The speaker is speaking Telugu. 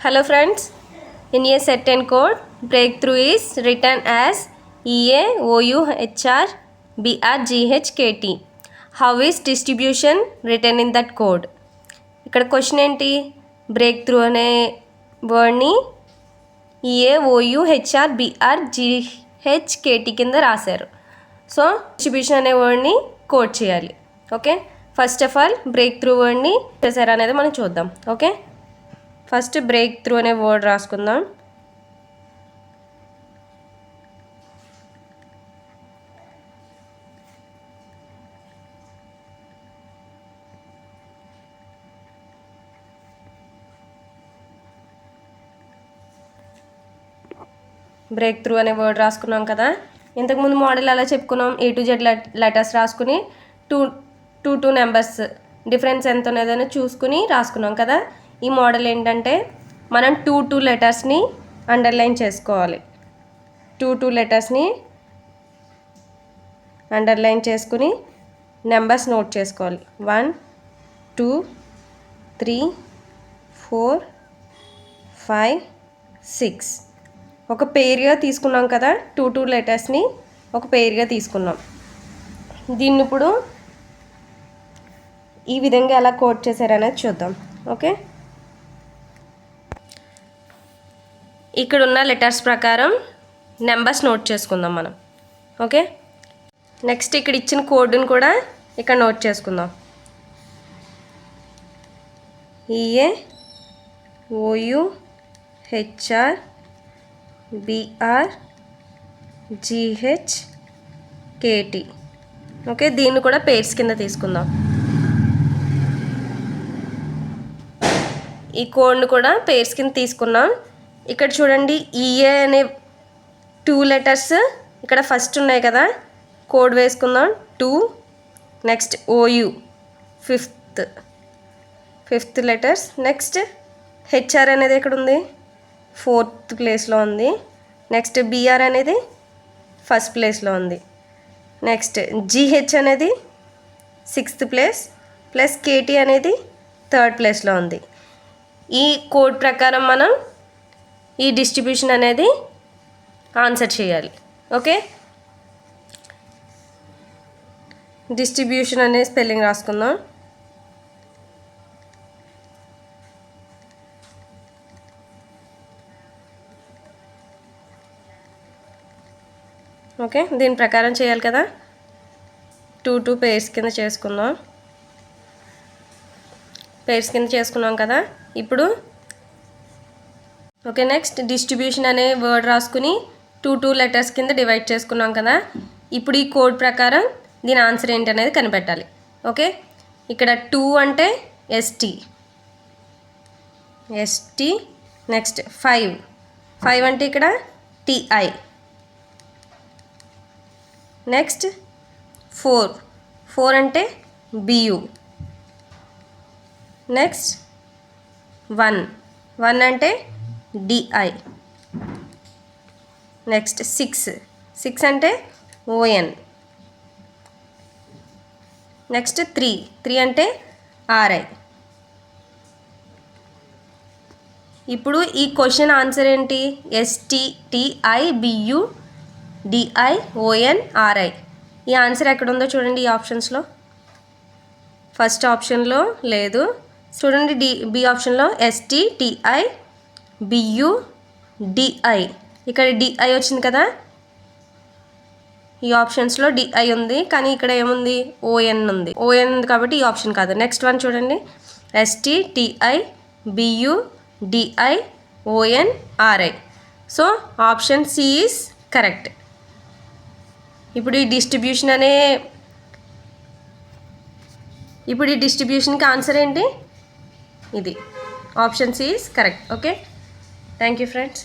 Hello friends, in a certain code, breakthrough is written as EAOUHRBRGHKT. How is distribution written in that code? ఇక్కడ క్వశ్చన్ ఏంటి, బ్రేక్ త్రూ అనే వర్డ్ని EAOUHRBRGHKT కింద రాశారు. సో డిస్ట్రిబ్యూషన్ అనే వర్డ్ని కోడ్ చేయాలి. Okay, first of all break through వర్డ్ని చేశారు అనేది మనం చూద్దాం. ఓకే, ఫస్ట్ బ్రేక్ త్రూ అనే వర్డ్ రాసుకుందాం. బ్రేక్ త్రూ అనే వర్డ్ రాసుకున్నాం కదా. ఇంతకుముందు మోడల్ ఎలా చెప్పుకున్నాం, A to Z లెటర్స్ రాసుకుని టూ నెంబర్స్ డిఫరెన్స్ ఎంత ఉన్నదని చూసుకుని రాసుకున్నాం కదా. ఈ మోడల్ ఏంటంటే మనం టూ లెటర్స్ని అండర్లైన్ చేసుకోవాలి. టూ లెటర్స్ని అండర్లైన్ చేసుకుని నెంబర్స్ నోట్ చేసుకోవాలి. 1 2 3 4 5 6 ఒక పేరుగా తీసుకున్నాం కదా. టూ లెటర్స్ని ఒక పేరుగా తీసుకున్నాం. దీన్ని ఇప్పుడు ఈ విధంగా ఎలా కోడ్ చేశారనేది చూద్దాం. ఓకే, ఇక్కడ ఉన్న లెటర్స్ ప్రకారం నెంబర్స్ నోట్ చేసుకుందాం మనం. ఓకే, నెక్స్ట్ ఇక్కడ ఇచ్చిన కోడ్ని కూడా ఇక్కడ నోట్ చేసుకుందాం. EAOUHRBRGHKT. ఓకే, దీన్ని కూడా పేర్స్ కింద తీసుకుందాం. ఈ కోడ్ని కూడా పేర్స్ కింద తీసుకున్నాం. ఇక్కడ చూడండి, ఈఏ అనే 2 లెటర్స్ ఇక్కడ ఫస్ట్ ఉన్నాయి కదా. కోడ్ వేసుకుందాం. 2 next OU fifth letters. Next HR అనేది ఎక్కడ ఉంది, 4th ప్లేస్లో ఉంది. నెక్స్ట్ BR అనేది 1st ప్లేస్లో ఉంది. నెక్స్ట్ GH అనేది 6th ప్లేస్ ప్లస్ KT అనేది 3rd ప్లేస్లో ఉంది. ఈ కోడ్ ప్రకారం మనం ఈ డిస్ట్రిబ్యూషన్ అనేది ఆన్సర్ చేయాలి. ఓకే, డిస్ట్రిబ్యూషన్ అనే స్పెల్లింగ్ రాసుకుందాం. ఓకే, దీని ప్రకారం చేయాలి కదా. టూ పేర్స్ కింద చేసుకుందాం. పేర్స్ కింద చేసుకున్నాం కదా. ఇప్పుడు ఓకే, నెక్స్ట్ డిస్ట్రిబ్యూషన్ అనే వర్డ్ రాసుకుని టూ లెటర్స్ కింద డివైడ్ చేసుకున్నాం కదా. ఇప్పుడు ఈ కోడ్ ప్రకారం దీని ఆన్సర్ ఏంటి అనేది కనిపెట్టాలి. ఓకే, ఇక్కడ 2 అంటే ST. నెక్స్ట్ 5 అంటే ఇక్కడ TI. నెక్స్ట్ 4 అంటే BU. నెక్స్ట్ 1 అంటే DI. నెక్స్ట్ 6 అంటే ON. నెక్స్ట్ 3 అంటే RI. ఇప్పుడు ఈ క్వశ్చన్ ఆన్సర్ ఏంటి, STTIBUDIONRI. ఈ ఆన్సర్ ఎక్కడ ఉందో చూడండి. ఈ ఆప్షన్స్లో ఫస్ట్ ఆప్షన్లో లేదు, చూడండి. బి ఆప్షన్లో STTIBUDI. ఇక్కడ DI వచ్చింది కదా. ఈ ఆప్షన్స్లో DI ఉంది, కానీ ఇక్కడ ఏముంది, ON ఉంది. ON ఉంది కాబట్టి ఈ ఆప్షన్ కాదు. నెక్స్ట్ వన్ చూడండి, STTIBUDIONRI. So option C is correct. ఇప్పుడు ఈ డిస్ట్రిబ్యూషన్కి ఆన్సర్ ఏంటి, ఇది option C is correct. Okay, thank you friends.